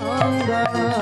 Nandana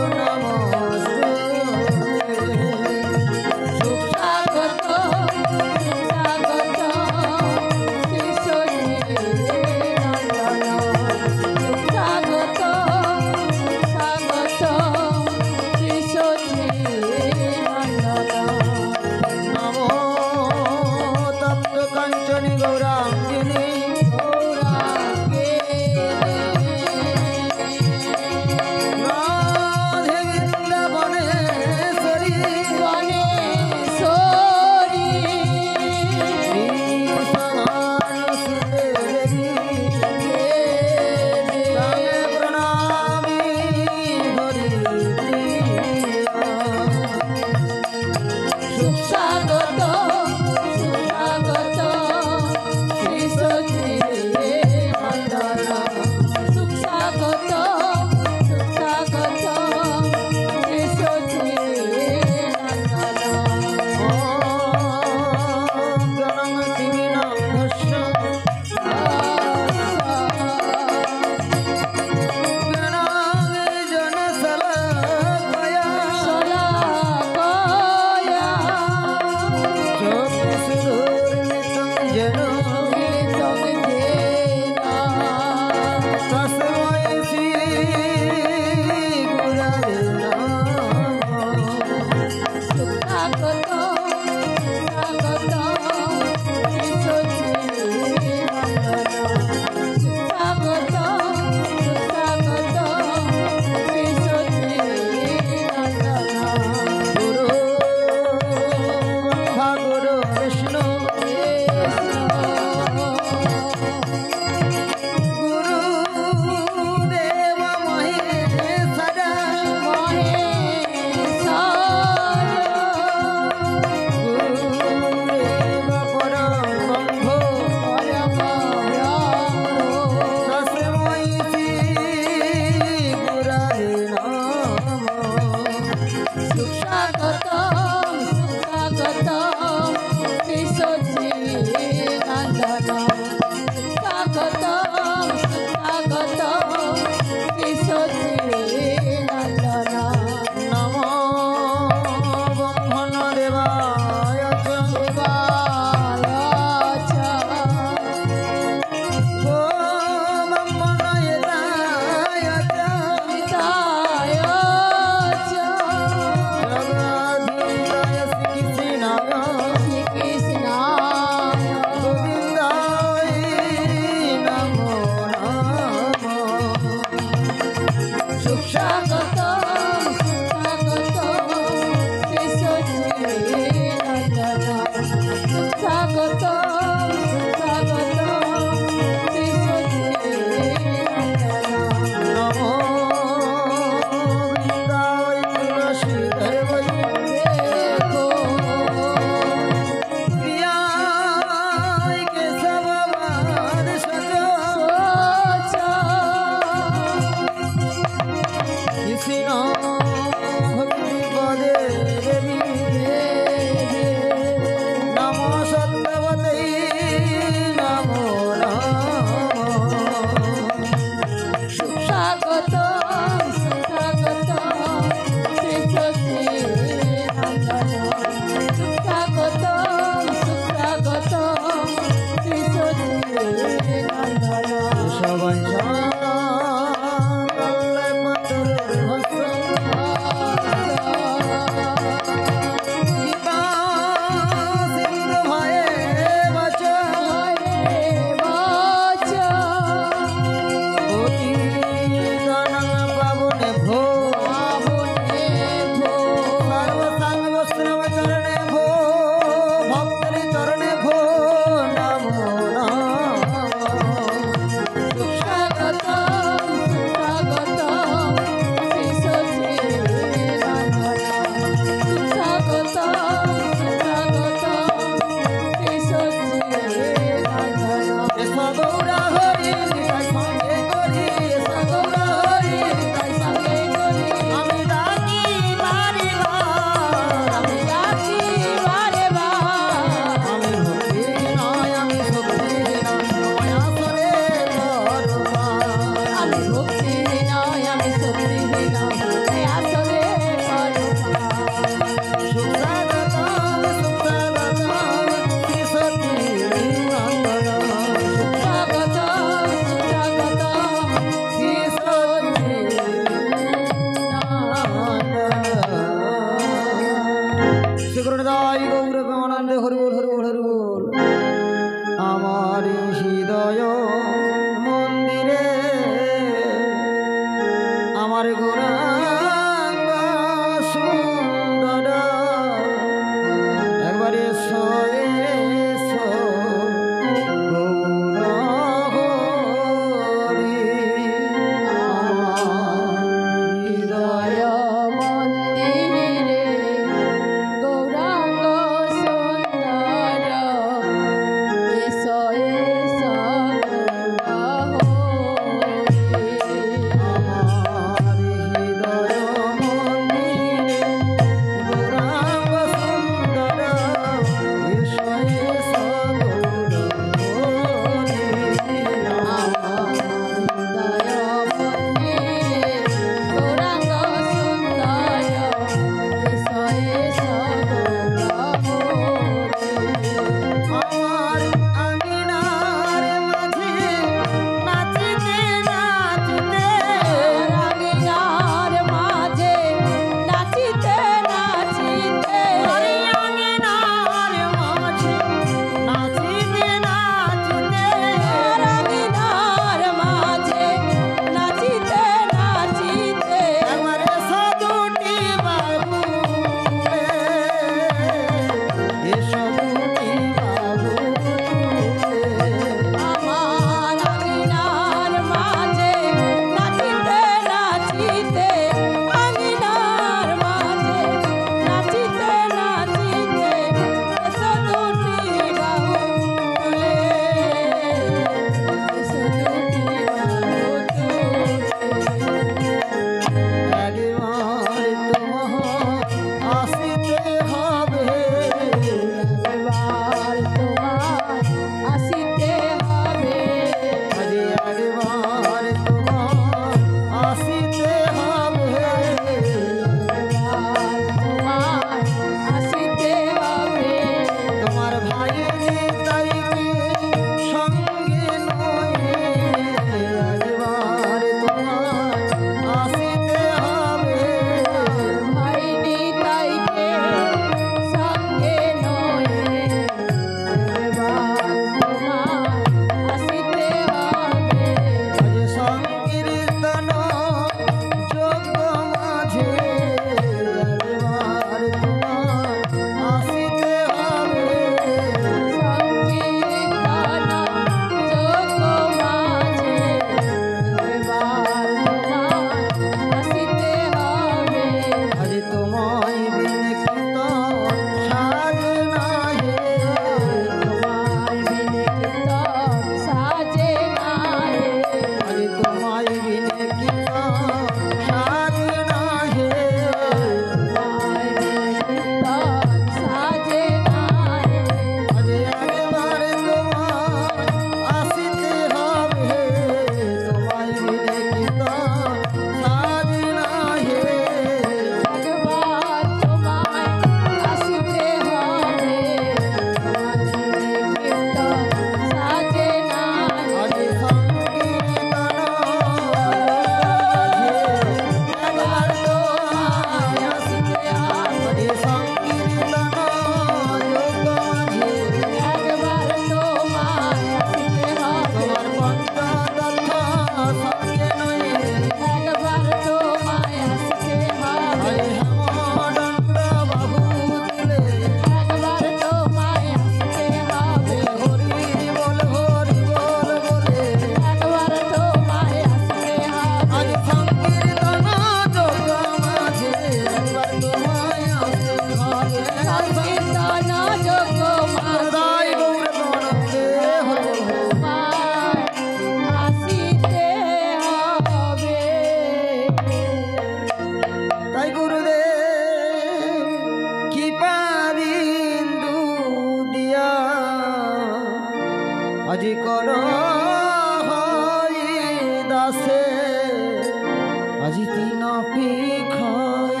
আজি তিন অপেক্ষায়তি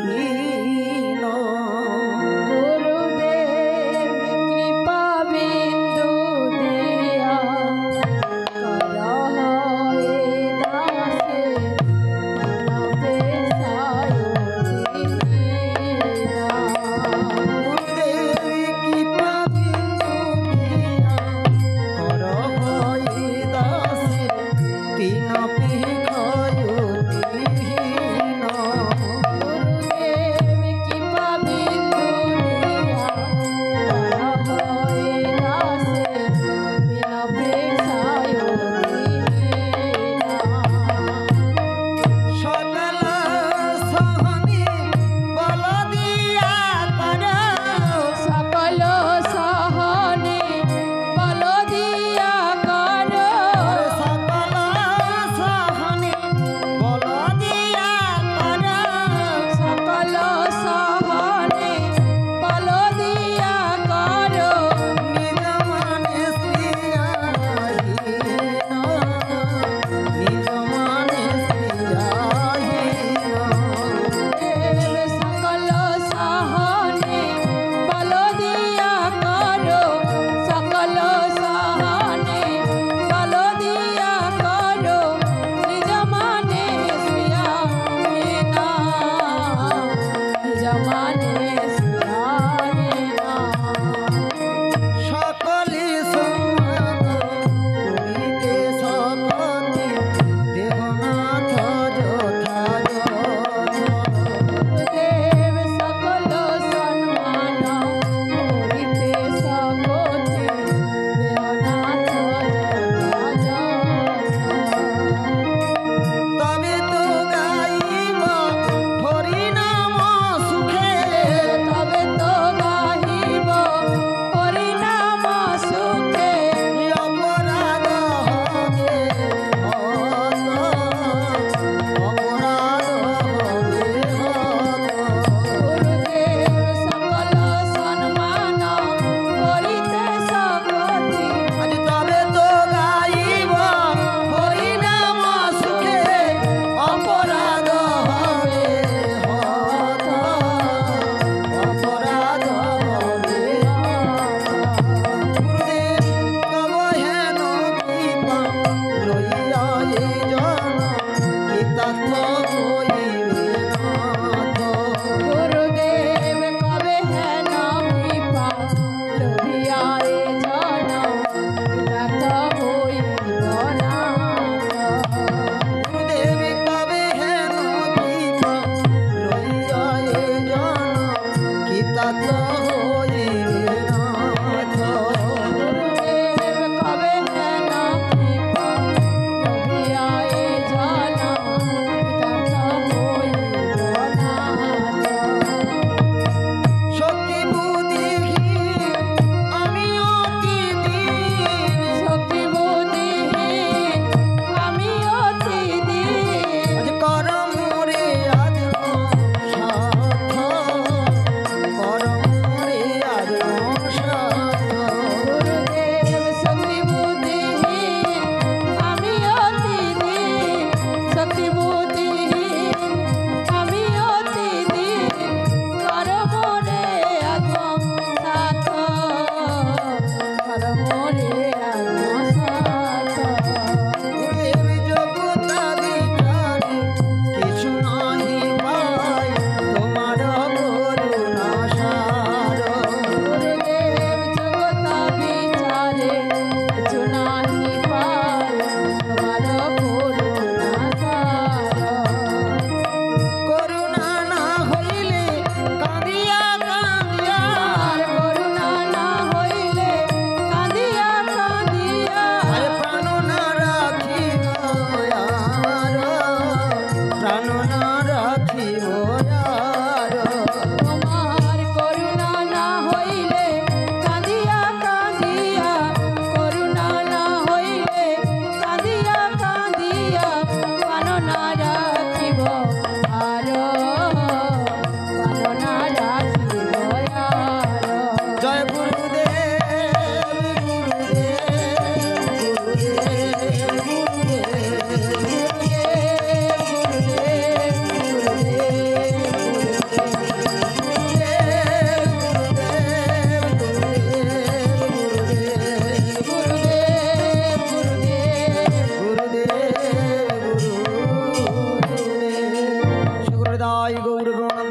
হীন গুরুদেব কৃপা বিন্দু দিয়া করহে দাসে নবেশায়তি হীনা গুরুদেব কৃপা বিন্দু দিয়া করহে দাসে তিন অপেক্ষায়তি হীন গুরুদেব কৃপা বিন্দু দিয়া করহে দাসে নবেশায়তি হীনা সকল সহনি বল দিয়া কর সকল সহনে বল দিয়া কর সকল সহনি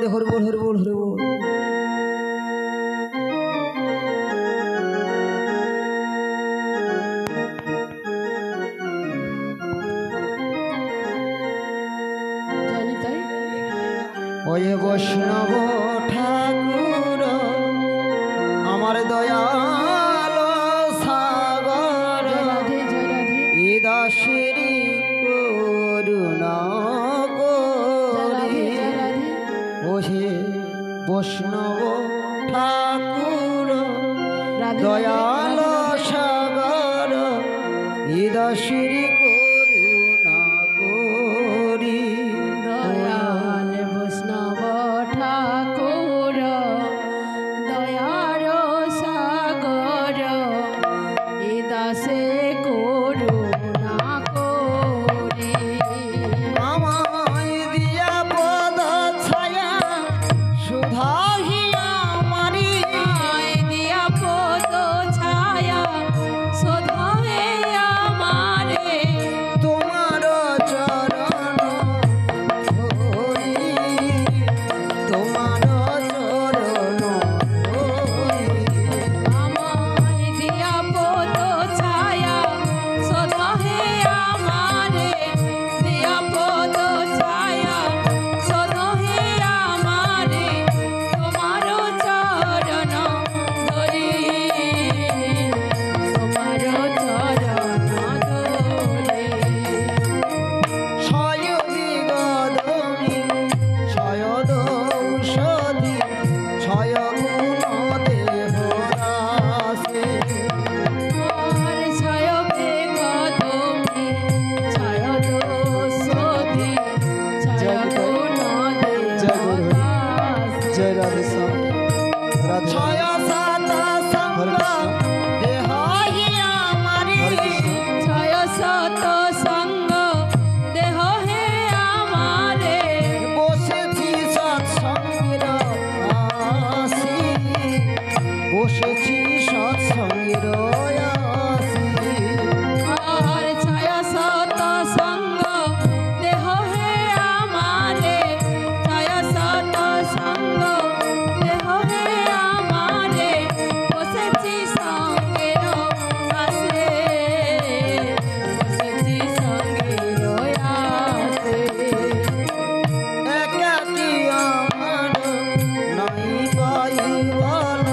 রাধে হরি বল হরি বল হরি বল। জানি তাই ওয়ে বৈষ্ণব ঠাকুর আমার দয়াল সাগর জয় রাধে জয় রাধে এ দাসেরি করুণা জয় রাধে করি জয় রাধে ওহে বৈষ্ণব ঠাকুর রাধে দয়াল রাধে সাগর এ দাসেরি করুণা করি দয়াল বৈষ্ণব ঠাকুর দয়ার সাগর এ দাসে করুণা করে আমায় দিয়া পদ ছায়া সুধাহি আমারি দিয়া পদ ছায়া শোধে আমারে তোমার চরণ ধরি তোমার চরণ ধরি আমায় দিয়া পদ ছায়া শোধে আমারে দিয়া পদ ছায়া শোধে আমারে তোমার চরণ ধরি তোমার চরণ ধরি ছয় বিগদমি ছয় দৌষধি ছয় গুণ দেহ রাশে আর ছায় বেগদমি ছায় দোষধি ছায় গুণ দেবদাসে জয় রাধে শ্যাম রাধে ছয় সাত সঙ্গ দেহ আমারি ছয় শত সঙ্গ দেহ হে আমারে বসেছি সৎসঙ্গের আসি বসেছি সৎসঙ্গের আসি আর ছয় শত সঙ্গ দেহ হে আমারে ছয় শত সঙ্গ দেহ হে আমারে বসেছি সঙ্গের আসে বসেছি সঙ্গের আসে একাকি আমার নাই পাইবাল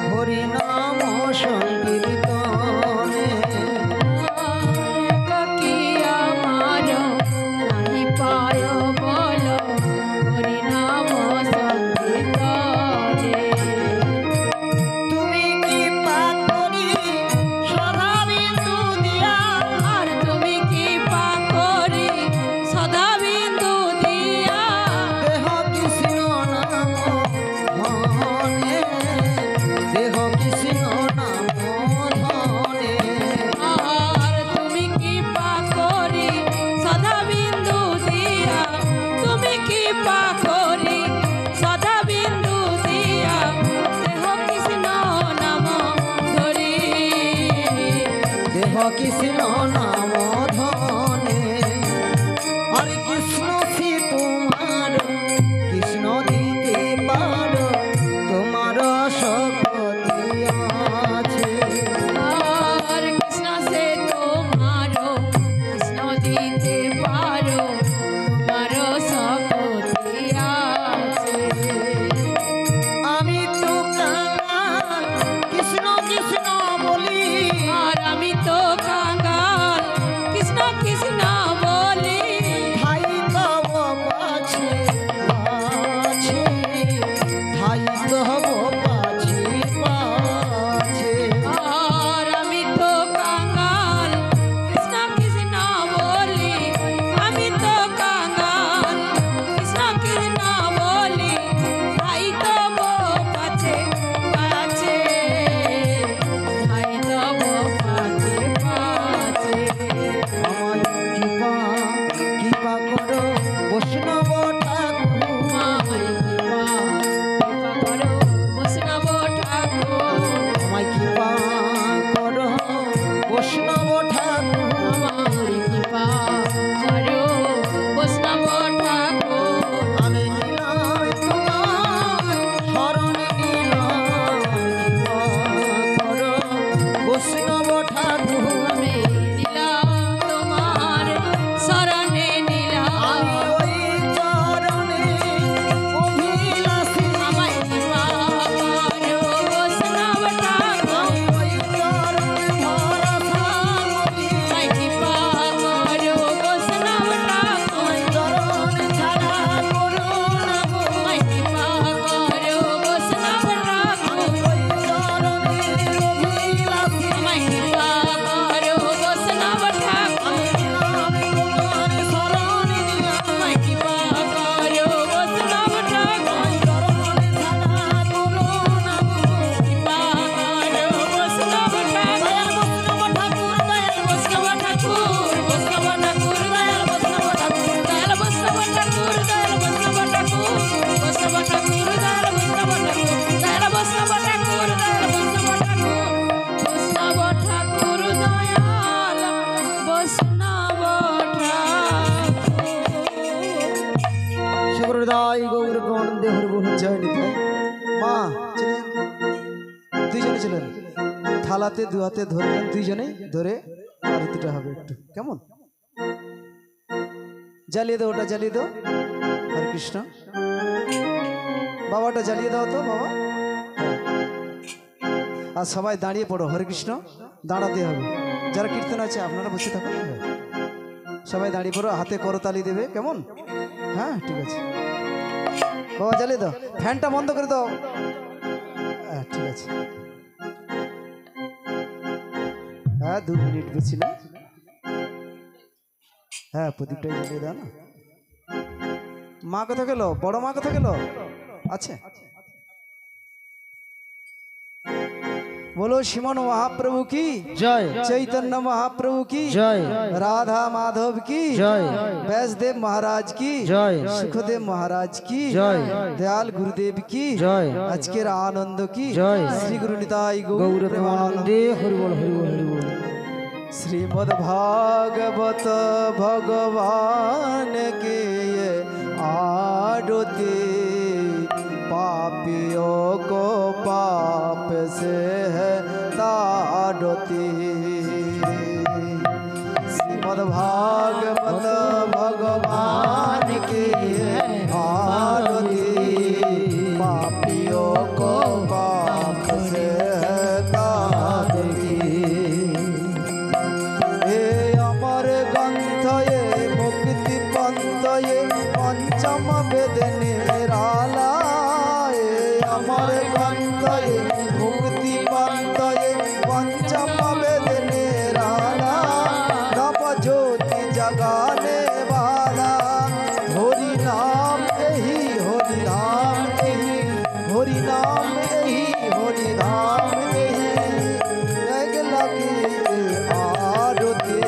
হরি নাম সংকীর্তনে কি আমার নাহি পায় বল হরি নাম সংকীর্তনে তুমি কি পাপ করি সদা বিন্দু দিয়া আর তুমি কি পা করি সদা বিন্দু দিয়া দেহ কৃষ্ণ নাম ধনে দেহ কৃষ্ণ নাম ধনে আর তুমি কি পা করি সদা বিন্দু দিয়া তুমি কি পা করি সদা বিন্দু দিয়া দেহ কৃষ্ণ নাম ধরি দেহ কৃষ্ণ নাম ধনে হরে কৃষ্ণ শ্রী তোমার কৃষ্ণ দিতে পার তোমার শক্তি আছে আর কৃষ্ণ সে তোমারো কৃষ্ণ দিতে পারো তোমারও শক্তি আছে আমি তো কাঙাল কৃষ্ণ কৃষ্ণ বলি আর আমি তো কাঙ্গাল হৃদয় গৌর গণদে হরিবল। জয় নিতাই। মা চলে দুইজনে চলেন, থালাতে দু হাতে ধরবেন, দুইজনেই ধরে আরতিটা হবে একটু, কেমন? জ্বালিয়ে দাও, ওটা জ্বালিয়ে দাও। হরে কৃষ্ণ। বাবাটা জ্বালিয়ে দাও তো বাবা। আর সবাই দাঁড়িয়ে পড়ো। হরে কৃষ্ণ। দাঁড়াতে হবে। যারা কীর্তন আছে আপনারা বসে থাকুন। সবাই দাঁড়িয়ে পড়ো, হাতে করতালি দেবে, কেমন? হ্যাঁ ঠিক আছে। বাবা জ্বালিয়ে দাও, ফ্যানটা বন্ধ করে দাও। হ্যাঁ ঠিক আছে। হ্যাঁ 2 মিনিট বলছিল। হ্যাঁ প্রদীপটা জ্বালিয়ে দাও না। মা কোথা গেল? বড় মা কোথা গেল? আছে। बोलो श्रीमन महाप्रभु की জয় चैतन्य महाप्रभु की জয় राधा माधव की জয় वैष्णदेव महाराज की জয় सुखदेव महाराज की জয় दयाल गुरुदेव की জয় अजकेर आनंद की জয় श्री गुरु निताई গৌর गौर प्रेमानंद। প্রেমানন্দে হরিবল হরিবল হরিবল। श्रीमद् भागवत भगवान के ये आरती पापियों को पाप से है तारती। श्रीमद् भागवत भगवान की ये आरती पापियों को पाप से है तारती। हे अमर ग्रंथ ये मुक्ति पंथ ये पंचम वेद निराला। हे अमर ग्रंथ ये मुक्ति पंथ ये पंचम वेद निराला। नव ज्योति जगाने वाला हरि नाम यही, हरि नाम यही, हरि नाम यही, हरि नाम यही। जग लगी आरती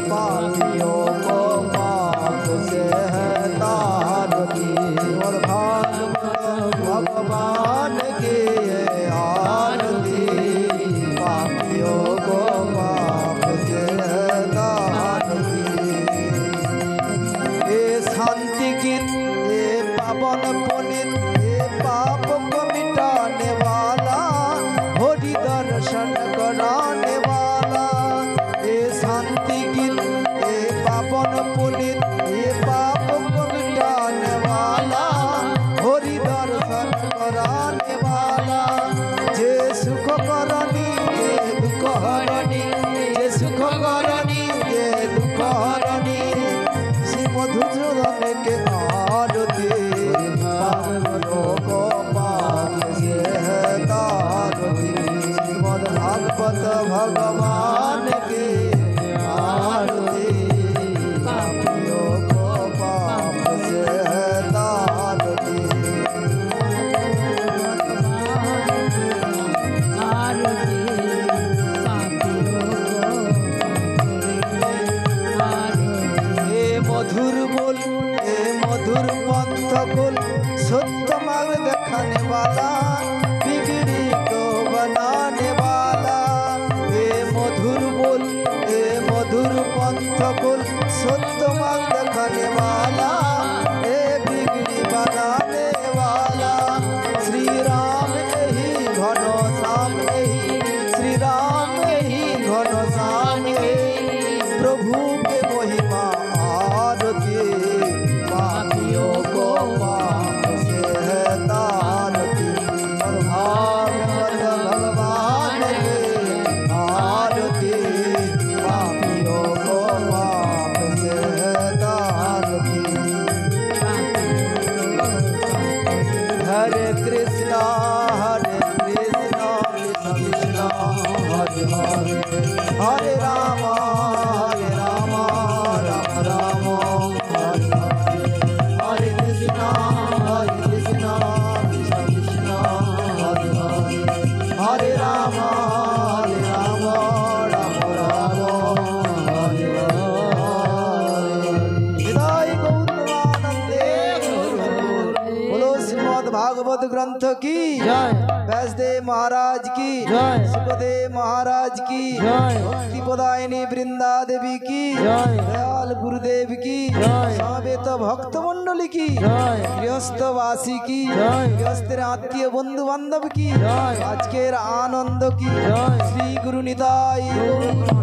पापियों को पाप से है तारती। और भागवत भगवान की ये आरती पापियों को पाप से है तारती। ये शांति गीत ये पावन पुनीत ये पाप को मिटाने वाला हरि दर्शन कराने वाला। ये शांति गीत ये पावन पुनीत ये पाप को मिटाने वाला हरि दर्शन कराने वाला। जे सुख करनी जे दुख हरणी, जे सुख करनी जे दुख हरणी। श्री मधुसूदन के आरती पापियों को पाप से है तारती। श्रीमद् भागवत भगवान की आरती पापियों को पाप से है तारती। आरती पापियों को हे मधुर बोल हे मधुर पंथ कुल सत्य मार्ग दिखाने वाला बिगड़ी को बनाने वाला। हे मधुर बोल हे मधुर पंथ कुल सत्य मार्ग दिखाने वाला हे बिगड़ी बनाने वाला। श्री राम यही घन श्याम यही, श्री राम यही घन श्याम यही। प्रभु के महिमा आरती पापियों को पाप से है तारती। और भागवत भगवान की आरती पापियों को पाप से है तारती। भागवत ग्रंथ की জয় व्यासदेव महाराज की जय। सुखदेव महाराज की जय। भक्ति प्रदायिनी वृंदा देवी की जय। दयाल गुरुदेव की जय। समवेत भक्त मंडली की जय। गृहस्थवासी की जय। गृहस्थेर आत्मीय बंधु बांधव की जय। आजकेर आनंद की जय। श्री गुरु निताई गौर